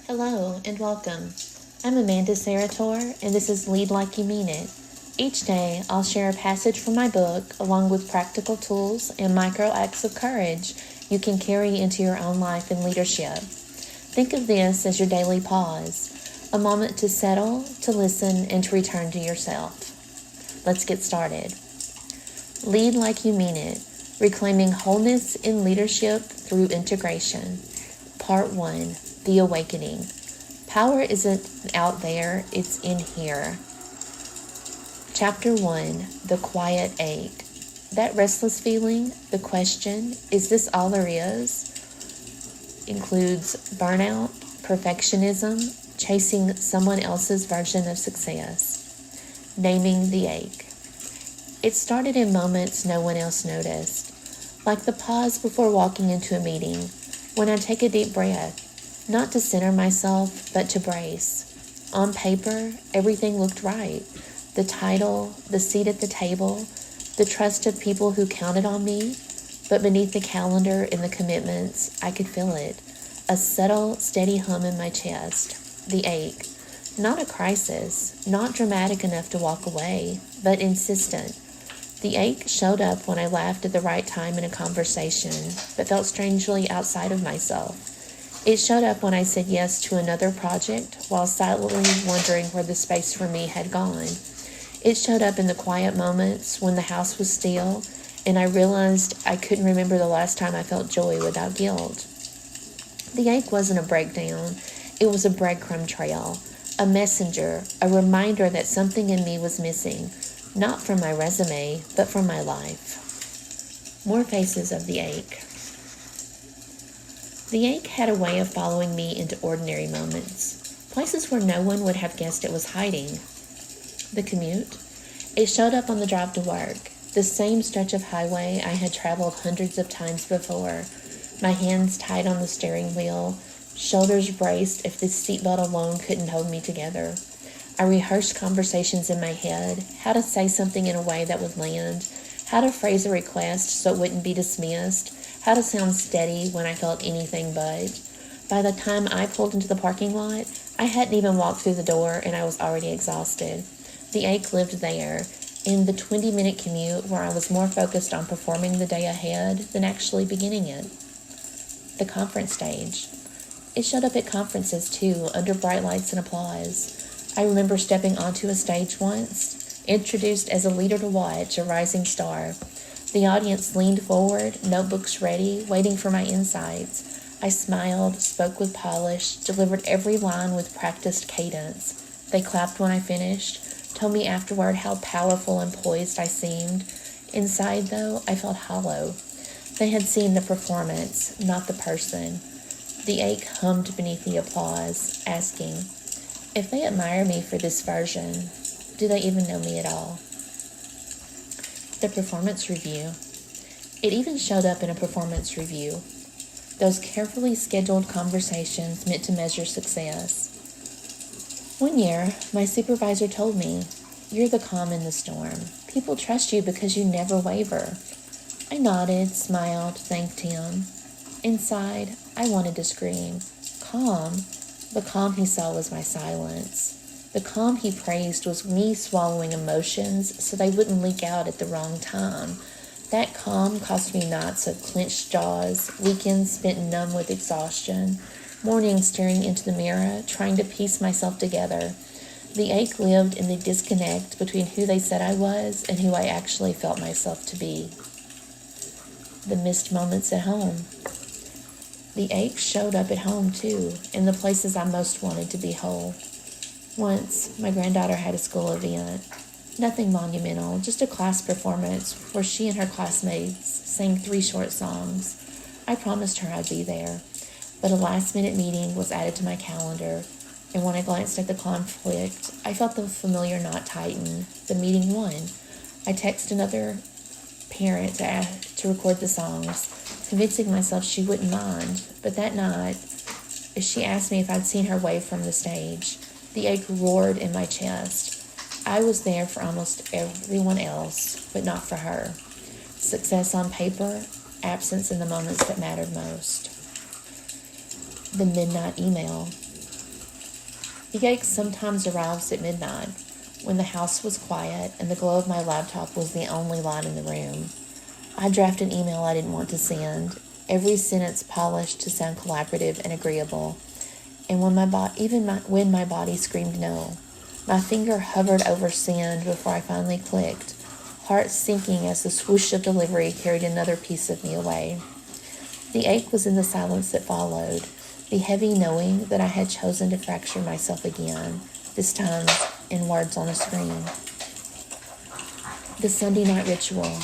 Hello and welcome. I'm Amanda Sarratore, and this is Lead Like You Mean It. Each day, I'll share a passage from my book along with practical tools and micro acts of courage you can carry into your own life and leadership. Think of this as your daily pause, a moment to settle, to listen, and to return to yourself. Let's get started. Lead Like You Mean It, Reclaiming Wholeness in Leadership Through Integration. Part 1. The Awakening. Power isn't out there, it's in here. Chapter 1. The Quiet Ache. That restless feeling, the question, is this all there is? Includes burnout, perfectionism, chasing someone else's version of success. Naming the ache. It started in moments no one else noticed, like the pause before walking into a meeting, when I take a deep breath. Not to center myself, but to brace. On paper, everything looked right. The title, the seat at the table, the trust of people who counted on me. But beneath the calendar and the commitments, I could feel it. A subtle, steady hum in my chest. The ache. Not a crisis, not dramatic enough to walk away, but insistent. The ache showed up when I laughed at the right time in a conversation, but felt strangely outside of myself. It showed up when I said yes to another project while silently wondering where the space for me had gone. It showed up in the quiet moments when the house was still and I realized I couldn't remember the last time I felt joy without guilt. The ache wasn't a breakdown. It was a breadcrumb trail, a messenger, a reminder that something in me was missing, not from my resume, but from my life. More faces of the ache. The ache had a way of following me into ordinary moments, places where no one would have guessed it was hiding. The commute. It showed up on the drive to work, the same stretch of highway I had traveled hundreds of times before, my hands tight on the steering wheel, shoulders braced if the seatbelt alone couldn't hold me together. I rehearsed conversations in my head, how to say something in a way that would land, how to phrase a request so it wouldn't be dismissed, how to sound steady when I felt anything but. By the time I pulled into the parking lot, I hadn't even walked through the door and I was already exhausted. The ache lived there, in the 20-minute commute where I was more focused on performing the day ahead than actually beginning it. The conference stage. It showed up at conferences too, under bright lights and applause. I remember stepping onto a stage once, introduced as a leader to watch, a rising star. The audience leaned forward, notebooks ready, waiting for my insights. I smiled, spoke with polish, delivered every line with practiced cadence. They clapped when I finished, told me afterward how powerful and poised I seemed. Inside, though, I felt hollow. They had seen the performance, not the person. The ache hummed beneath the applause, asking, if they admire me for this version, do they even know me at all? The performance review. It even showed up in a performance review. Those carefully scheduled conversations meant to measure success. One year, my supervisor told me, you're the calm in the storm. People trust you because you never waver. I nodded, smiled, thanked him. Inside, I wanted to scream, calm. The calm he saw was my silence. The calm he praised was me swallowing emotions so they wouldn't leak out at the wrong time. That calm cost me nights of clenched jaws, weekends spent numb with exhaustion, mornings staring into the mirror, trying to piece myself together. The ache lived in the disconnect between who they said I was and who I actually felt myself to be. The missed moments at home. The ache showed up at home too, in the places I most wanted to be whole. Once, my granddaughter had a school event. Nothing monumental, just a class performance where she and her classmates sang 3 short songs. I promised her I'd be there, but a last-minute meeting was added to my calendar, and when I glanced at the conflict, I felt the familiar knot tighten. The meeting won. I texted another parent to record the songs, convincing myself she wouldn't mind, but that night, she asked me if I'd seen her wave from the stage. The ache roared in my chest. I was there for almost everyone else, but not for her. Success on paper, absence in the moments that mattered most. The midnight email. The ache sometimes arrives at midnight, when the house was quiet and the glow of my laptop was the only light in the room. I draft an email I didn't want to send, every sentence polished to sound collaborative and agreeable. And when when my body screamed no, my finger hovered over send before I finally clicked, heart sinking as the swoosh of delivery carried another piece of me away. The ache was in the silence that followed, the heavy knowing that I had chosen to fracture myself again, this time in words on a screen. The Sunday night ritual.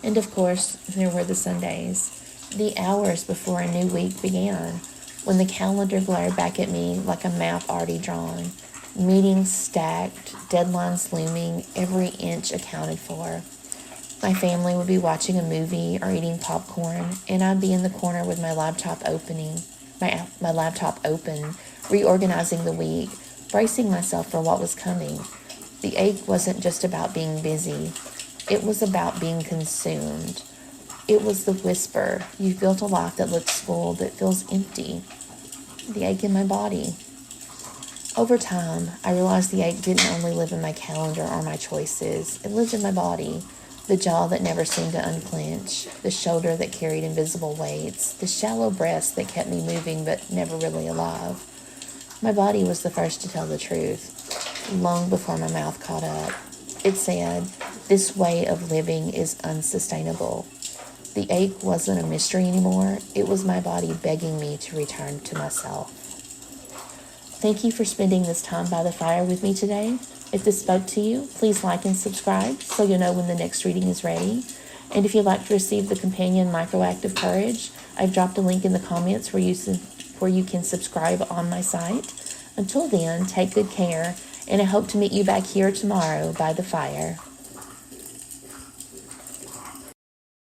And of course, there were the Sundays, the hours before a new week began, when the calendar glared back at me like a map already drawn, meetings stacked, deadlines looming, every inch accounted for. My family would be watching a movie or eating popcorn, and I'd be in the corner with my laptop open, reorganizing the week, bracing myself for what was coming. The ache wasn't just about being busy. It was about being consumed. It was the whisper, you've built a life that looks full but feels empty. The ache in my body. Over time, I realized the ache didn't only live in my calendar or my choices. It lived in my body. The jaw that never seemed to unclench, the shoulder that carried invisible weights, the shallow breast that kept me moving but never really alive. My body was the first to tell the truth, long before my mouth caught up. It said, this way of living is unsustainable. The ache wasn't a mystery anymore. It was my body begging me to return to myself. Thank you for spending this time by the fire with me today. If this spoke to you, please like and subscribe so you'll know when the next reading is ready. And if you'd like to receive the companion Microact of Courage, I've dropped a link in the comments where you can subscribe on my site. Until then, take good care, and I hope to meet you back here tomorrow by the fire.